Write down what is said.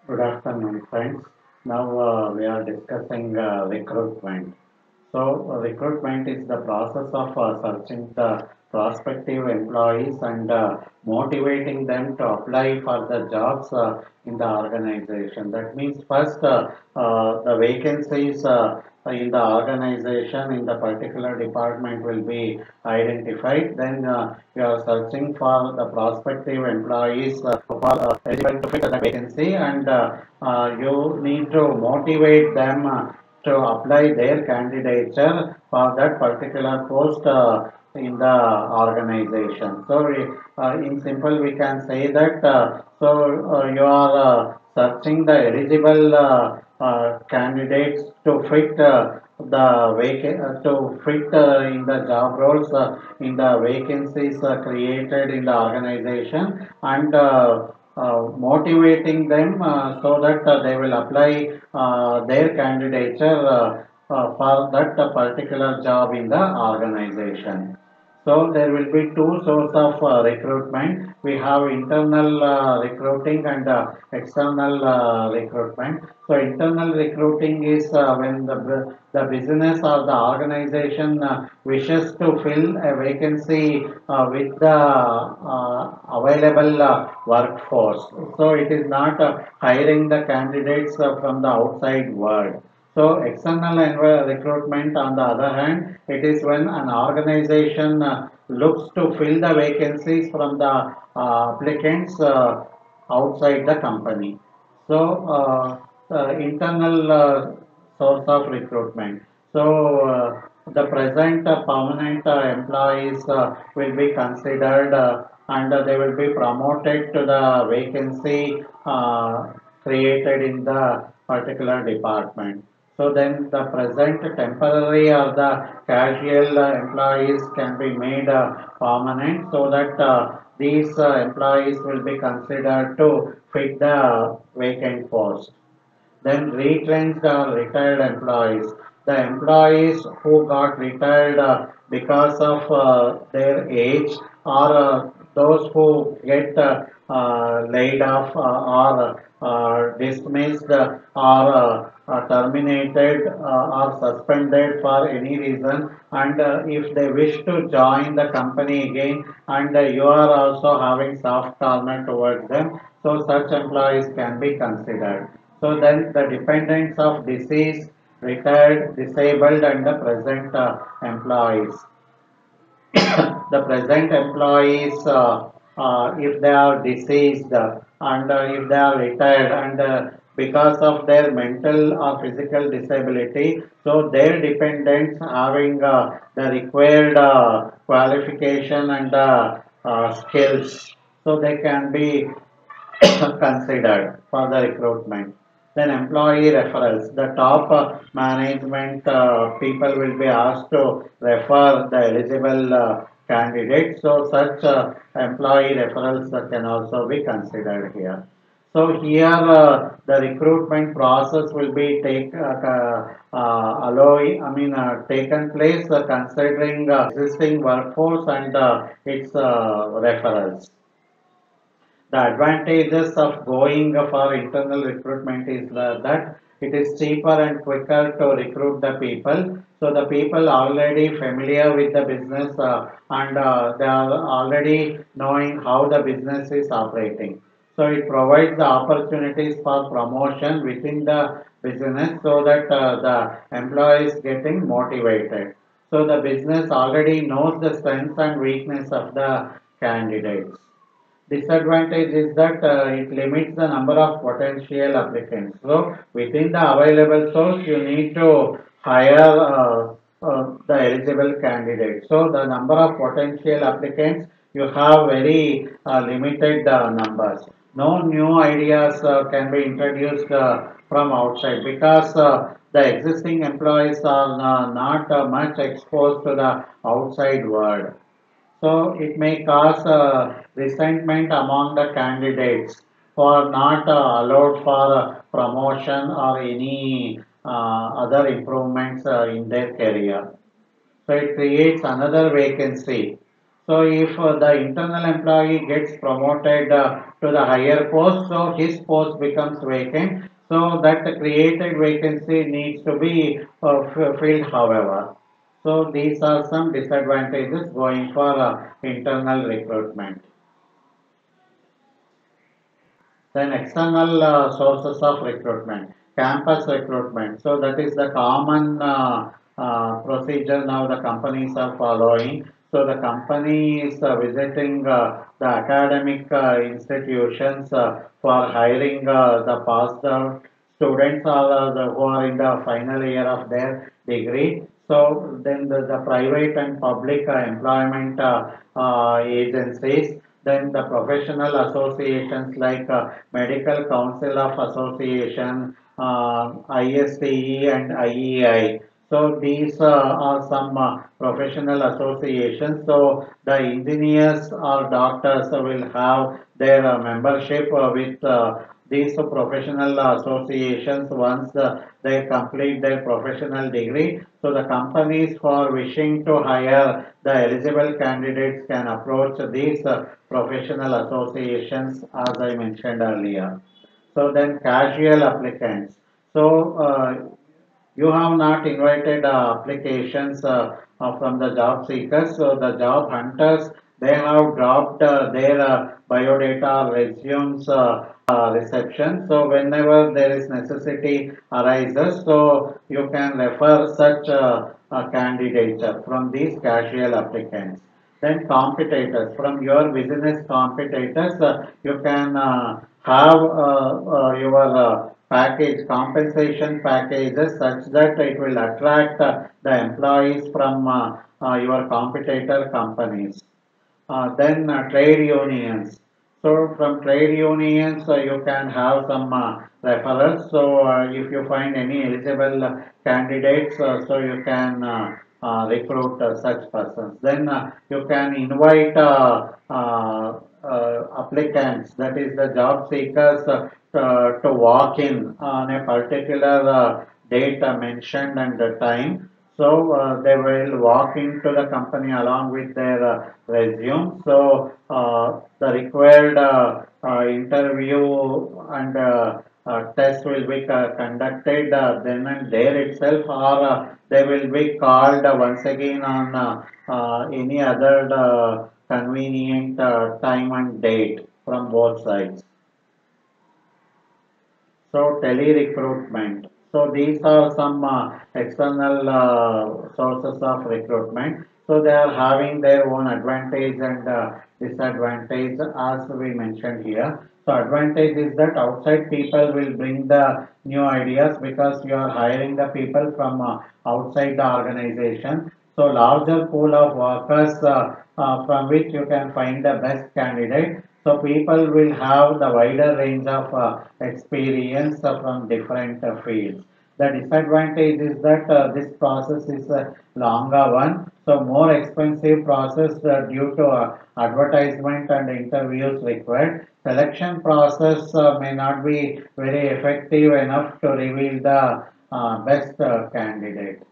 Good afternoon, friends. Now we are discussing recruitment. Recruitment is the process of searching the prospective employees and motivating them to apply for the jobs in the organization. That means first the vacancies in the organization in the particular department will be identified. Then you are searching for the prospective employees who are eligible to fit the vacancy, and you need to motivate them. To apply their candidature for that particular post in the organization. In simple, we can say that you are searching the eligible candidates to fit to fit in the job roles in the vacancies created in the organization, and motivating them so that they will apply their candidature for that particular job in the organization. So there will be two sources of recruitment. We have internal recruiting and external recruitment. So internal recruiting is when the business or the organization wishes to fill a vacancy with the available workforce. So it is not hiring the candidates from the outside world. So external recruitment, on the other hand, it is when an organization looks to fill the vacancies from the applicants outside the company. Internal source of recruitment. The present permanent employees will be considered, and they will be promoted to the vacancy created in the particular department. So then the present temporary or the casual employees can be made permanent, so that these employees will be considered to fit the vacant post. Then retrenched or retired employees. The employees who got retired because of their age, or those who get laid off or dismissed or terminated or suspended for any reason, and if they wish to join the company again, and you are also having soft corner towards them, so such employees can be considered. So then the dependents of deceased, retired, disabled, and the present employees. The present employees, if they are deceased and if they are retired, and because of their mental or physical disability, so their dependents having the required qualification and skills, so they can be considered for the recruitment. Then employee referrals. The top management people will be asked to refer the eligible candidates. So such employee referrals can also be considered here. So here the recruitment process will be taken place considering existing workforce and its referrals. The advantages of going for internal recruitment is that it is cheaper and quicker to recruit the people. So the people already familiar with the business, and they are already knowing how the business is operating. So it provides the opportunities for promotion within the business, so that the employees getting motivated. So the business already knows the strengths and weakness of the candidates. Disadvantage is that it limits the number of potential applicants. So within the available source, you need to hire the eligible candidates. So the number of potential applicants, you have very limited numbers. No new ideas can be introduced from outside, because the existing employees are not much exposed to the outside world. So it may cause resentment among the candidates for not allowed for promotion or any other improvements in their career. So it creates another vacancy. So if the internal employee gets promoted to the higher post, so his post becomes vacant. So that the created vacancy needs to be filled, however. So these are some disadvantages going for internal recruitment. Then external sources of recruitment, campus recruitment. So that is the common procedure now the companies are following. So the company is visiting the academic institutions for hiring the passed out students or who are in the final year of their degree. So then the private and public employment agencies, then the professional associations like Medical Council of Association, ISTE and IEI. So these are some professional associations. So the engineers or doctors will have their membership with these professional associations once they complete their professional degree. So the companies for wishing to hire the eligible candidates can approach these professional associations as I mentioned earlier. So then casual applicants. So you have not invited applications from the job seekers. So the job hunters, they have dropped their biodata resumes reception. So whenever there is necessity arises, so you can refer such candidature from these casual applicants. Then competitors, from your business competitors, you can have your package, compensation packages such that it will attract the employees from your competitor companies. Then trade unions. So from trade unions, you can have some referrals. So if you find any eligible candidates, so you can recruit such persons. Then you can invite applicants, that is the job seekers, to walk in on a particular date mentioned and the time. So they will walk into the company along with their resume. So the required interview and test will be conducted then and there itself, or they will be called once again on any other convenient time and date from both sides. So tele-recruitment. So these are some external sources of recruitment. So they are having their own advantage and disadvantage as we mentioned here. So advantage is that outside people will bring the new ideas because you are hiring the people from outside the organization. So larger pool of workers from which you can find the best candidate. So people will have the wider range of experience from different fields. The disadvantage is that this process is a longer one, so more expensive process due to advertisement and interviews required. Selection process may not be very effective enough to reveal the best candidate.